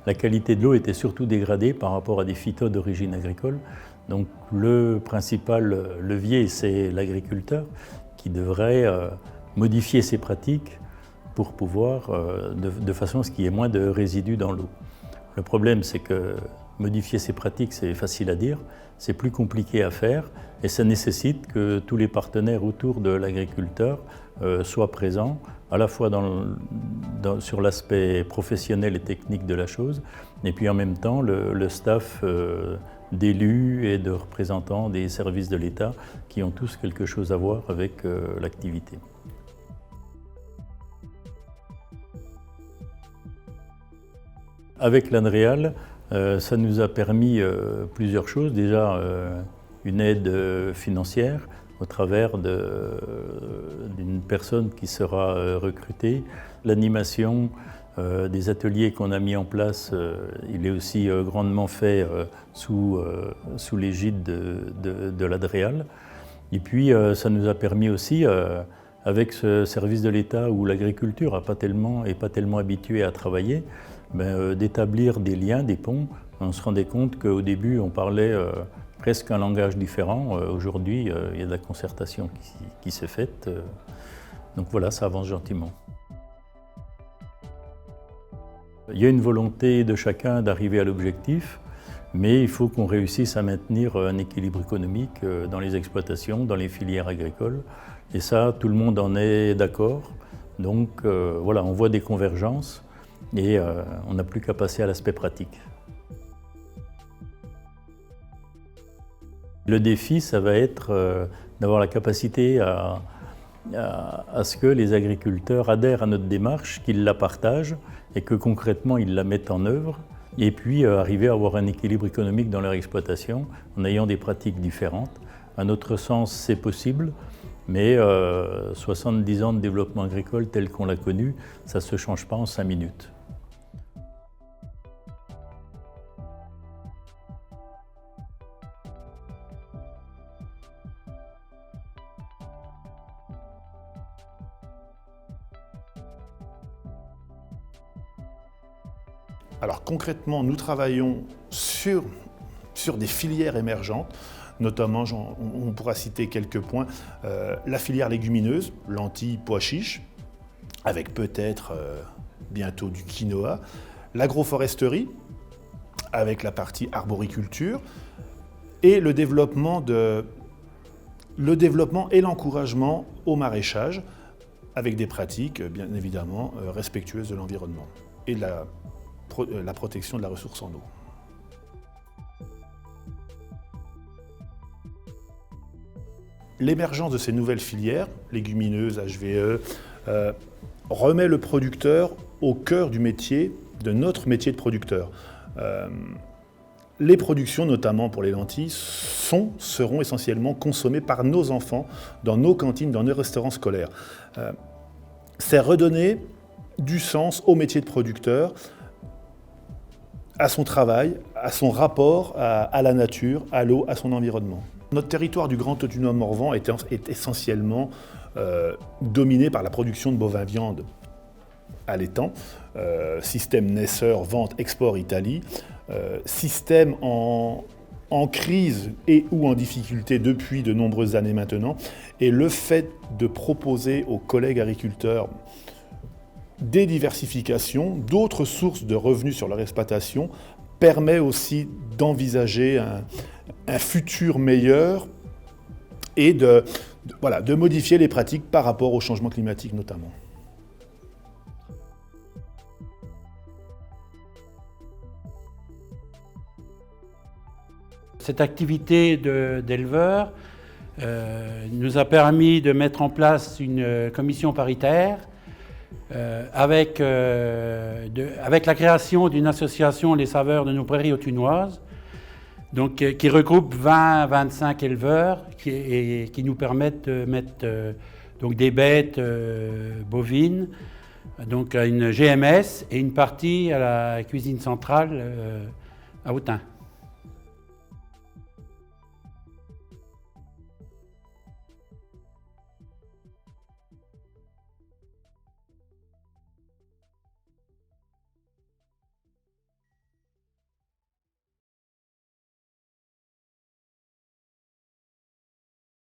la qualité de l'eau était surtout dégradée par rapport à des phytos d'origine agricole. Donc le principal levier, c'est l'agriculteur qui devrait modifier ses pratiques pour pouvoir, de façon à ce qu'il y ait moins de résidus dans l'eau. Le problème, c'est que modifier ses pratiques, c'est facile à dire, c'est plus compliqué à faire et ça nécessite que tous les partenaires autour de l'agriculteur soient présents, à la fois sur l'aspect professionnel et technique de la chose, et puis en même temps le staff d'élus et de représentants des services de l'État qui ont tous quelque chose à voir avec l'activité. Avec l'ANREAL, ça nous a permis plusieurs choses. Déjà, une aide financière au travers d'une personne qui sera recrutée. L'animation des ateliers qu'on a mis en place, il est aussi grandement fait sous l'égide de l'ANREAL. Et puis, ça nous a permis aussi, avec ce service de l'État où l'agriculture n'est pas tellement habituée à travailler, d'établir des liens, des ponts. On se rendait compte qu'au début, on parlait presque un langage différent. Aujourd'hui, il y a de la concertation qui s'est faite. Donc voilà, ça avance gentiment. Il y a une volonté de chacun d'arriver à l'objectif, mais il faut qu'on réussisse à maintenir un équilibre économique dans les exploitations, dans les filières agricoles. Et ça, tout le monde en est d'accord. Donc voilà, on voit des convergences. Et on n'a plus qu'à passer à l'aspect pratique. Le défi, ça va être d'avoir la capacité à ce que les agriculteurs adhèrent à notre démarche, qu'ils la partagent et que concrètement ils la mettent en œuvre. Et puis arriver à avoir un équilibre économique dans leur exploitation en ayant des pratiques différentes. À notre sens, c'est possible. Mais 70 ans de développement agricole tel qu'on l'a connu, ça ne se change pas en 5 minutes. Alors concrètement, nous travaillons sur des filières émergentes. Notamment, on pourra citer quelques points, la filière légumineuse, lentilles, pois chiches, avec peut-être bientôt du quinoa, l'agroforesterie, avec la partie arboriculture, et le développement et l'encouragement au maraîchage, avec des pratiques, bien évidemment, respectueuses de l'environnement et de la protection de la ressource en eau. L'émergence de ces nouvelles filières, légumineuses, HVE, remet le producteur au cœur du métier, de notre métier de producteur. Les productions, notamment pour les lentilles, seront essentiellement consommées par nos enfants dans nos cantines, dans nos restaurants scolaires. C'est redonner du sens au métier de producteur, à son travail, à son rapport à la nature, à l'eau, à son environnement. Notre territoire du Grand Autunois-Morvan est essentiellement dominé par la production de bovins-viande à l'étang, système naisseur, vente, export Italie, système en crise et ou en difficulté depuis de nombreuses années maintenant. Et le fait de proposer aux collègues agriculteurs des diversifications, d'autres sources de revenus sur leur exploitation, permet aussi d'envisager un futur meilleur et de modifier les pratiques par rapport au changement climatique notamment. Cette activité d'éleveur nous a permis de mettre en place une commission paritaire avec la création d'une association Les Saveurs de nos prairies autunoises, donc, qui regroupe 20-25 éleveurs qui nous permettent de mettre donc des bêtes bovines, donc à une GMS et une partie à la cuisine centrale à Autun.